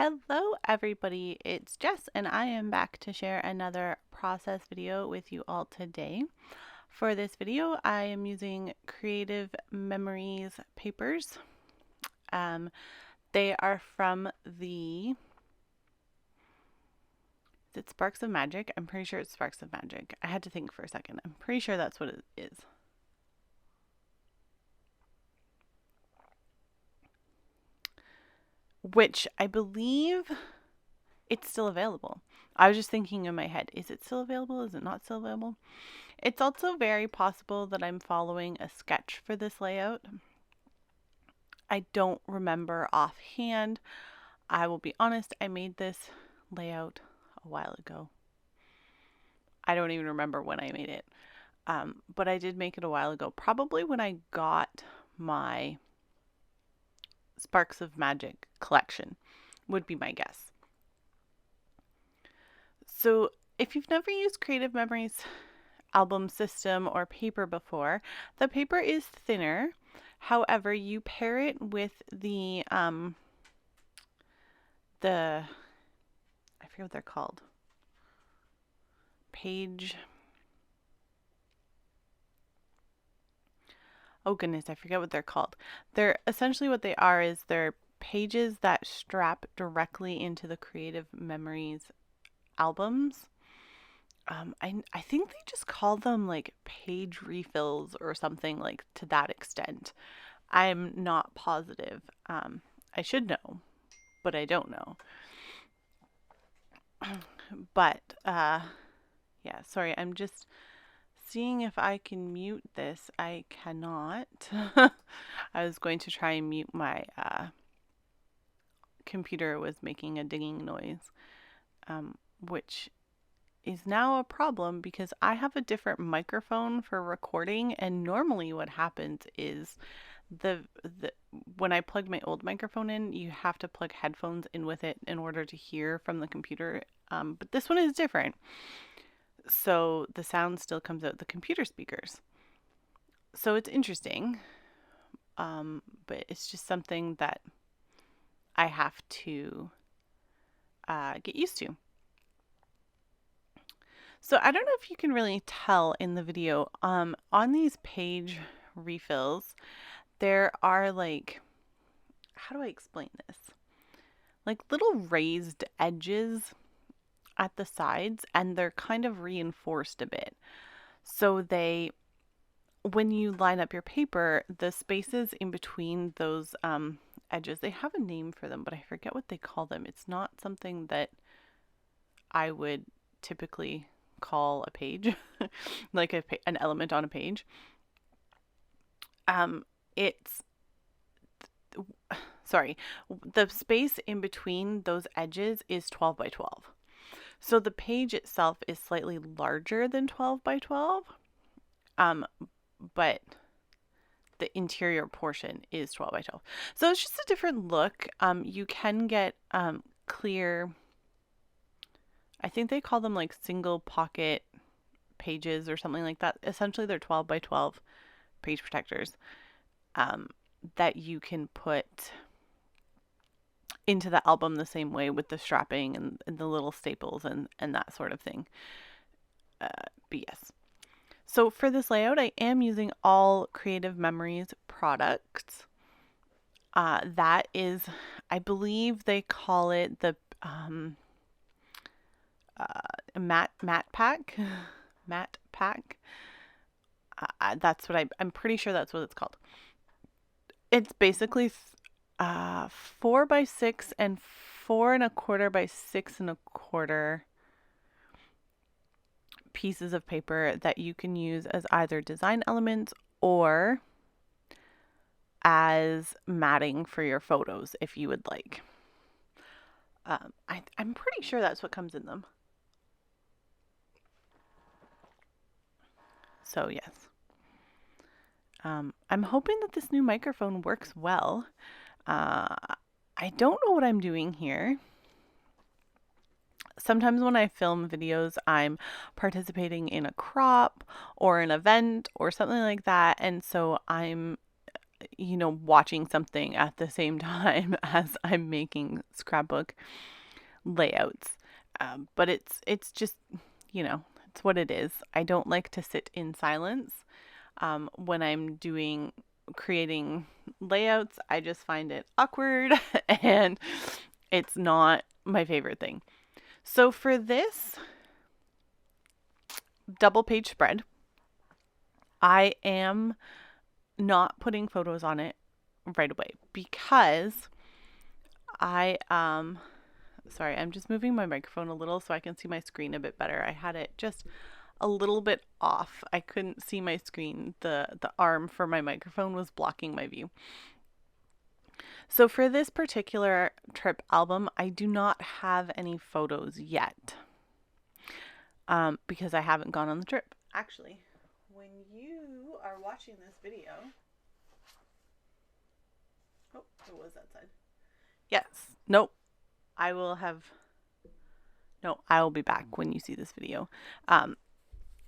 Hello everybody, it's Jess and I am back to share another process video with you all today. For this video I am using Creative Memories papers. They are from is it Sparks of Magic? I'm pretty sure it's Sparks of Magic. I had to think for a second. I'm pretty sure that's what it is. Which I believe it's still available. I was just thinking in my head, is it still available? Is it not still available? It's also very possible that I'm following a sketch for this layout. I don't remember offhand. I will be honest, I made this layout a while ago. I don't even remember when I made it. But I did make it a while ago, probably when I got my Sparks of Magic collection, would be my guess. So if you've never used Creative Memories album system or paper before, the paper is thinner. However, you pair it with the I forget what they're called. Oh goodness, I forget what they're called. They're essentially what they are is they're pages that strap directly into the Creative Memories albums. I think they just call them like page refills or something like to that extent. I'm not positive. I should know, but I don't know. But yeah, sorry, I'm just seeing if I can mute this. I cannot. I was going to try and mute my computer was making a dinging noise, which is now a problem because I have a different microphone for recording, and normally what happens is when I plugged my old microphone in, you have to plug headphones in with it in order to hear from the computer, but this one is different, so the sound still comes out the computer speakers. So it's interesting, but it's just something that I have to get used to. So I don't know if you can really tell in the video, on these page refills, there are like, how do I explain this? Like little raised edges at the sides, and they're kind of reinforced a bit. So when you line up your paper, the spaces in between those edges, they have a name for them, but I forget what they call them. It's not something that I would typically call a page, like an element on a page. The space in between those edges is 12 by 12. So the page itself is slightly larger than 12 by 12, but the interior portion is 12 by 12. So it's just a different look. You can get clear, I think they call them like single pocket pages or something like that. Essentially, they're 12 by 12 page protectors that you can put into the album the same way with the strapping and the little staples and that sort of thing. But yes. So for this layout, I am using all Creative Memories products. That is, I believe they call it the matte pack. Matte pack. That's what I'm pretty sure that's what it's called. It's basically 4 by 6 and 4 1/4 by 6 1/4 pieces of paper that you can use as either design elements or as matting for your photos if you would like. I'm pretty sure that's what comes in them. So yes. I'm hoping that this new microphone works well. I don't know what I'm doing here. Sometimes when I film videos, I'm participating in a crop or an event or something like that, and so I'm you know, watching something at the same time as I'm making scrapbook layouts. But it's just, you know, it's what it is. I don't like to sit in silence when I'm creating layouts. I just find it awkward and it's not my favorite thing. So for this double page spread, I am not putting photos on it right away because sorry, I'm just moving my microphone a little so I can see my screen a bit better. I had it just a little bit off. I couldn't see my screen. The arm for my microphone was blocking my view. So for this particular trip album, I do not have any photos yet because I haven't gone on the trip. Actually, when you are watching this video, oh, it was that side. Yes. Nope. I will be back when you see this video.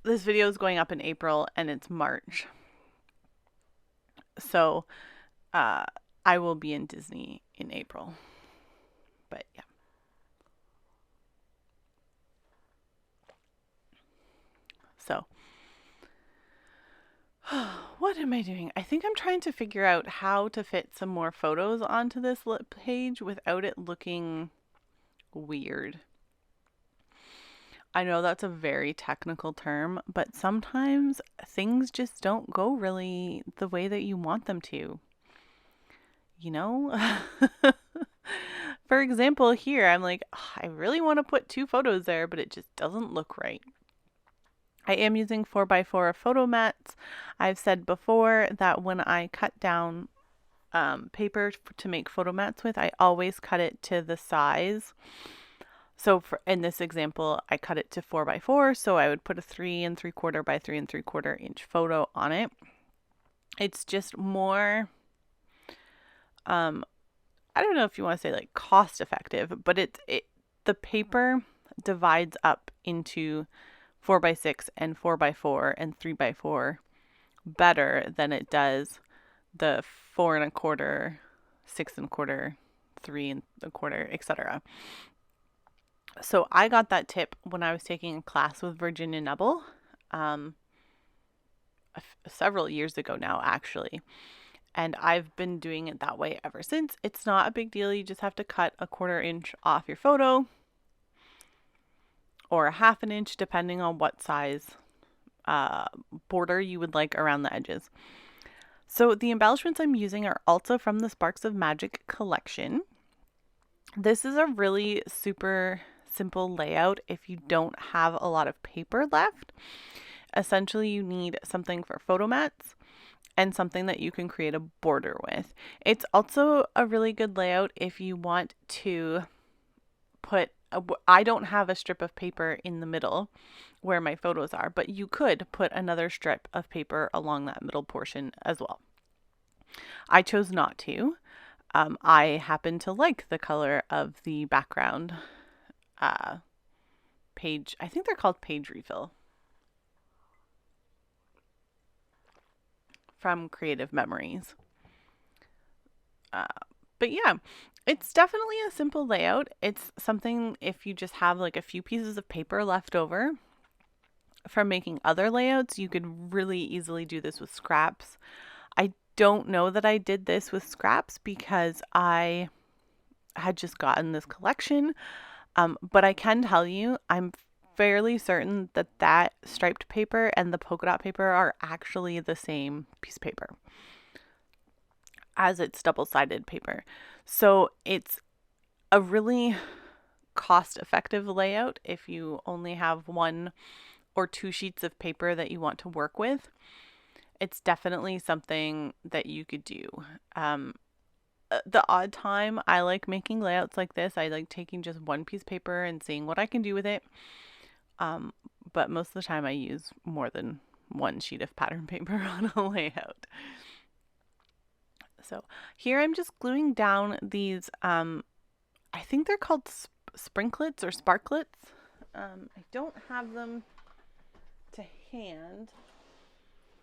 This video is going up in April and it's March. So, I will be in Disney in April. But yeah. So, what am I doing? I think I'm trying to figure out how to fit some more photos onto this page without it looking weird. I know that's a very technical term, but sometimes things just don't go really the way that you want them to. You know? For example, here I'm like, I really want to put 2 photos there, but it just doesn't look right. I am using 4x4 photo mats. I've said before that when I cut down paper to make photo mats with, I always cut it to the size. So in this example, I cut it to 4x4, so I would put a 3 3/4 by 3 3/4 inch photo on it. It's just more, I don't know if you want to say like cost effective, but the paper divides up into 4x6 and 4x4 and 3x4 better than it does the 4 1/4, 6 1/4, 3 1/4, etc. So I got that tip when I was taking a class with Virginia Nebel several years ago now, actually. And I've been doing it that way ever since. It's not a big deal. You just have to cut a 1/4 inch off your photo or a 1/2 inch, depending on what size border you would like around the edges. So the embellishments I'm using are also from the Sparks of Magic collection. This is a really super simple layout if you don't have a lot of paper left. Essentially, you need something for photo mats and something that you can create a border with. It's also a really good layout if you want to put, I don't have a strip of paper in the middle where my photos are, but you could put another strip of paper along that middle portion as well. I chose not to. I happen to like the color of the background page. I think they're called page refill from Creative Memories. But yeah, it's definitely a simple layout. It's something if you just have like a few pieces of paper left over from making other layouts, you could really easily do this with scraps. I don't know that I did this with scraps because I had just gotten this collection. But I can tell you, I'm fairly certain that that striped paper and the polka dot paper are actually the same piece of paper as it's double-sided paper. So it's a really cost-effective layout if you only have 1 or 2 sheets of paper that you want to work with. It's definitely something that you could do. The odd time I like making layouts like this, I like taking just 1 piece of paper and seeing what I can do with it. But most of the time I use more than 1 sheet of pattern paper on a layout. So here I'm just gluing down these, I think they're called sprinklets or sparklets. I don't have them to hand.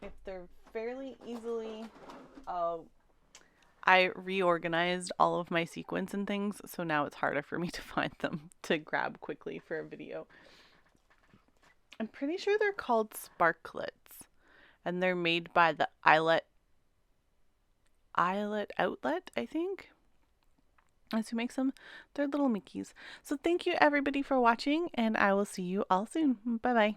If they're fairly easily, oh, I reorganized all of my sequins and things, so now it's harder for me to find them to grab quickly for a video. I'm pretty sure they're called sparklets, and they're made by the Eyelet Outlet, I think. That's who makes them. They're little Mickeys. So thank you everybody for watching, and I will see you all soon. Bye bye.